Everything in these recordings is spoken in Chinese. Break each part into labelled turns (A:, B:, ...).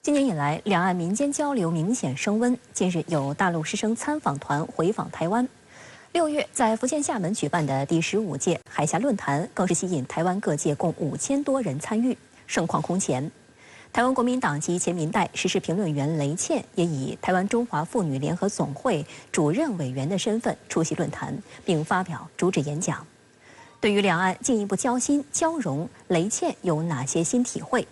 A: 今年以来，两岸民间交流明显升温。近日，有大陆师生参访团回访台湾。6月，在福建厦门举办的第15届海峡论坛，更是吸引台湾各界共5000多人参与，盛况空前。台湾国民党籍前民代时事评论员雷倩也以台湾中华妇女联合总会主任委员的身份出席论坛，并发表主旨演讲。对于两岸进一步交心交融，雷倩有哪些新体会？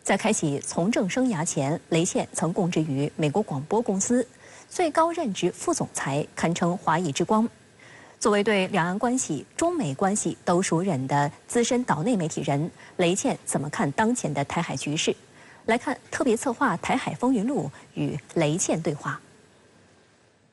A: 在开启从政生涯前，雷倩曾供职于美国广播公司，最高任职副总裁，堪称华裔之光。作为对两岸关系、中美关系都熟稔的资深岛内媒体人，雷倩怎么看当前的台海局势？来看特别策划《台海风云录》与雷倩对话。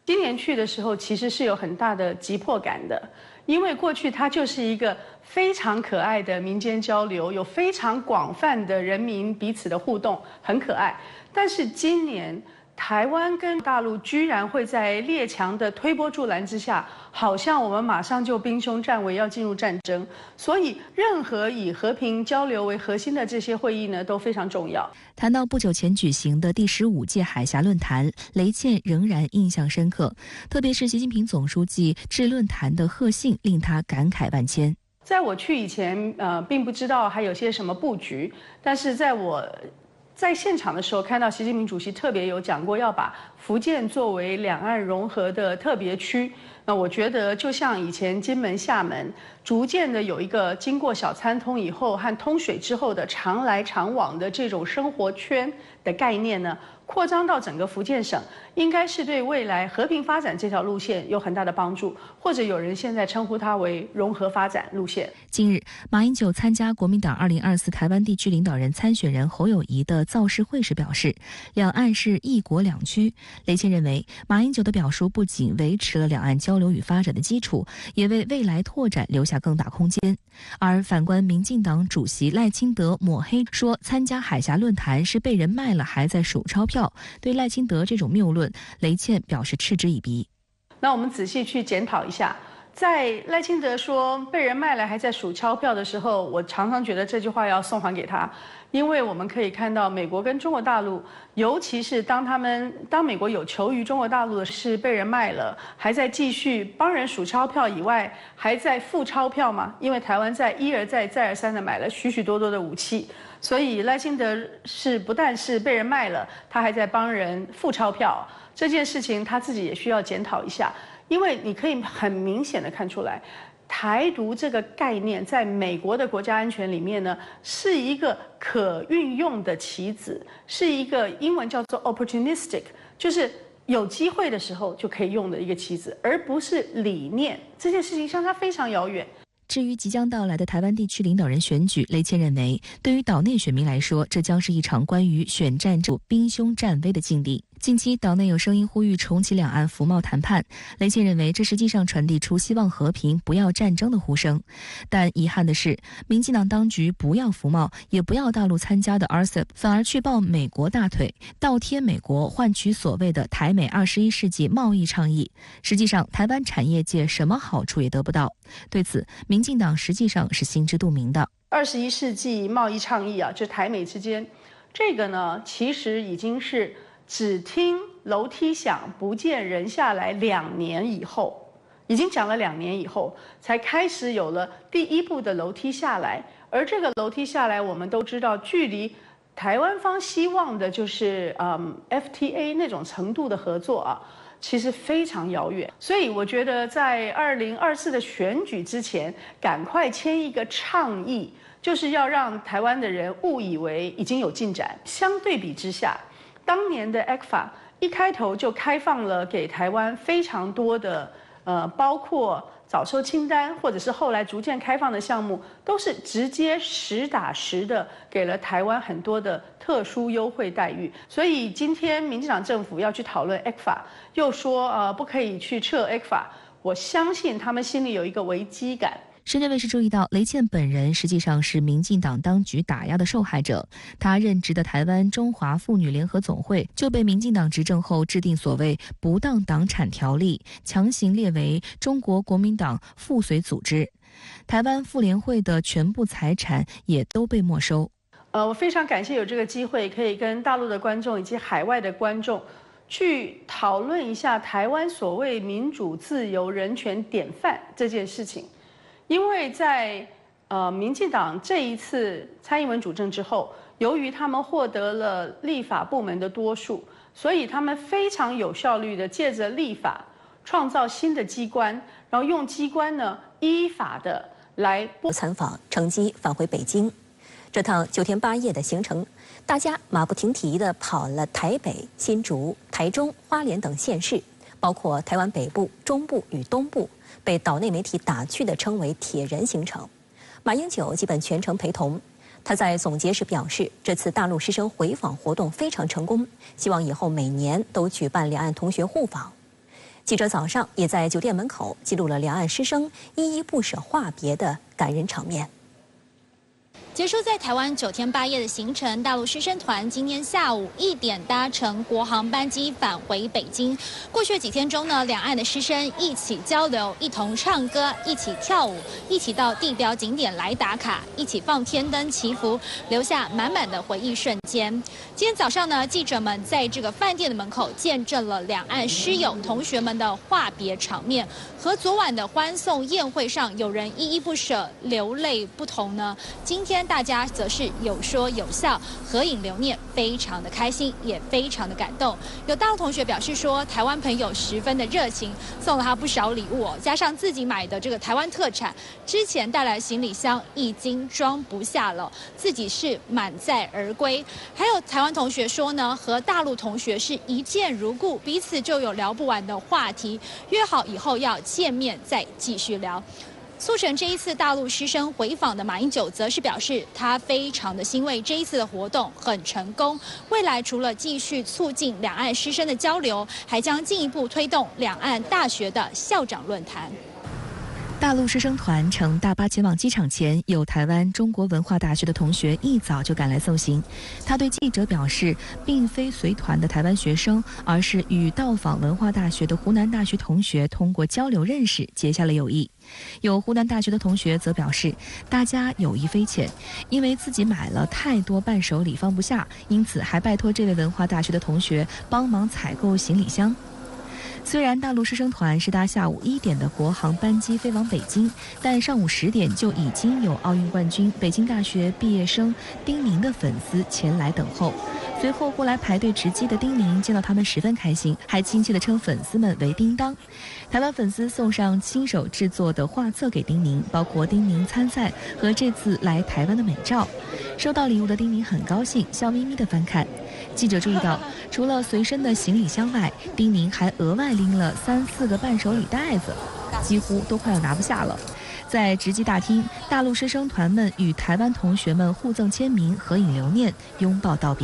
B: 今年去的时候，其实是有很大的急迫感的，因为过去它就是一个非常可爱的民间交流，有非常广泛的人民彼此的互动，很可爱。但是今年台湾跟大陆居然会在列强的推波助澜之下，好像我们马上就兵凶战危，要进入战争。所以任何以和平交流为核心的这些会议呢，都非常重要。
C: 谈到不久前举行的第15届海峡论坛，雷倩仍然印象深刻，特别是习近平总书记致论坛的贺信，令他感慨万千。
B: 在我去以前，并不知道还有些什么布局，但是在现场的时候，看到习近平主席特别有讲过，要把福建作为两岸融合的特别区。那我觉得，就像以前金门、厦门，逐渐的有一个经过小三通以后和通水之后的常来常往的这种生活圈的概念呢，扩张到整个福建省，应该是对未来和平发展这条路线有很大的帮助，或者有人现在称呼它为融合发展路线。
C: 近日，马英九参加国民党2024台湾地区领导人参选人侯友宜的造势会时表示，两岸是一国两区。雷倩认为，马英九的表述不仅维持了两岸交流与发展的基础，也为未来拓展留下更大空间。而反观民进党主席赖清德抹黑说参加海峡论坛是被人卖了还在数钞票，对赖清德这种谬论，雷倩表示嗤之以鼻。
B: 那我们仔细去检讨一下，在赖清德说被人卖了还在数钞票的时候，我常常觉得这句话要送还给他，因为我们可以看到美国跟中国大陆，尤其是当美国有求于中国大陆的是被人卖了，还在继续帮人数钞票以外，还在付钞票嘛，因为台湾在一而再再而三的买了许许多多的武器。所以赖清德不但是被人卖了，他还在帮人付钞票，这件事情他自己也需要检讨一下，因为你可以很明显的看出来，台独这个概念在美国的国家安全里面呢，是一个可运用的棋子，是一个英文叫做 opportunistic， 就是有机会的时候就可以用的一个棋子，而不是理念。这件事情相差非常遥远。
C: 至于即将到来的台湾地区领导人选举，雷倩认为，对于岛内选民来说，这将是一场关于选战兵凶战危的境地。近期岛内有声音呼吁重启两岸服贸谈判，雷倩认为这实际上传递出希望和平不要战争的呼声。但遗憾的是，民进党当局不要服贸，也不要大陆参加的 RCEP， 反而去抱美国大腿，倒贴美国，换取所谓的台美21世纪贸易倡议。实际上台湾产业界什么好处也得不到。对此，民进党实际上是心知肚明的。
B: 21世纪贸易倡议啊，就台美之间，这个呢，其实已经是只听楼梯响，不见人下来2年以后，已经讲了2年以后，才开始有了第一步的楼梯下来。而这个楼梯下来，我们都知道，距离台湾方希望的就是FTA 那种程度的合作啊，其实非常遥远。所以我觉得在2024的选举之前，赶快签一个倡议，就是要让台湾的人误以为已经有进展。相对比之下，当年的 ECFA 一开头就开放了给台湾非常多的包括早收清单，或者是后来逐渐开放的项目，都是直接实打实的给了台湾很多的特殊优惠待遇。所以今天民进党政府要去讨论 ECFA， 又说不可以去撤 ECFA， 我相信他们心里有一个危机感。
C: 深圳卫视注意到，雷倩本人实际上是民进党当局打压的受害者。她任职的台湾中华妇女联合总会就被民进党执政后制定所谓不当党产条例，强行列为中国国民党附随组织。台湾妇联会的全部财产也都被没收。
B: 我非常感谢有这个机会，可以跟大陆的观众以及海外的观众去讨论一下台湾所谓民主、自由、人权典范这件事情。因为在民进党这一次蔡英文主政之后，由于他们获得了立法部门的多数，所以他们非常有效率的借着立法创造新的机关，然后用机关呢依法的来
A: 参访，乘机返回北京。这趟9天8夜的行程，大家马不停蹄地跑了台北、新竹、台中、花莲等县市，包括台湾北部、中部与东部，被岛内媒体打趣地称为“铁人行程”。马英九基本全程陪同。他在总结时表示，这次大陆师生回访活动非常成功，希望以后每年都举办两岸同学互访。记者早上也在酒店门口记录了两岸师生依依不舍话别的感人场面。
D: 结束在台湾9天8夜的行程，大陆师生团今天下午1点搭乘国航班机返回北京。过去几天中呢，两岸的师生一起交流，一同唱歌，一起跳舞，一起到地标景点来打卡，一起放天灯祈福，留下满满的回忆瞬间。今天早上呢，记者们在这个饭店的门口见证了两岸师友同学们的话别场面，和昨晚的欢送宴会上有人依依不舍、流泪不同呢，今天大家则是有说有笑，合影留念，非常的开心，也非常的感动。有大陆同学表示说，台湾朋友十分的热情，送了他不少礼物加上自己买的这个台湾特产，之前带来的行李箱已经装不下了，自己是满载而归。还有台湾同学说呢，和大陆同学是一见如故，彼此就有聊不完的话题，约好以后要见面再继续聊。促成这一次大陆师生回访的马英九则是表示，他非常的欣慰这一次的活动很成功，未来除了继续促进两岸师生的交流，还将进一步推动两岸大学的校长论坛。
C: 大陆师生团乘大巴前往机场前，有台湾中国文化大学的同学一早就赶来送行。他对记者表示，并非随团的台湾学生，而是与到访文化大学的湖南大学同学通过交流认识，结下了友谊。有湖南大学的同学则表示，大家友谊匪浅，因为自己买了太多伴手礼放不下，因此还拜托这位文化大学的同学帮忙采购行李箱。虽然大陆师生团是搭下午1点的国航班机飞往北京，但上午10点就已经有奥运冠军、北京大学毕业生丁宁的粉丝前来等候。随后过来排队值机的丁宁见到他们十分开心，还亲切地称粉丝们为叮当。台湾粉丝送上亲手制作的画册给丁宁，包括丁宁参赛和这次来台湾的美照。收到礼物的丁宁很高兴，笑眯眯地翻看。记者注意到，除了随身的行李箱外，丁宁还额外拎了3、4个伴手礼袋子，几乎都快要拿不下了。在值机大厅，大陆师生团们与台湾同学们互赠签名、合影留念、拥抱道别。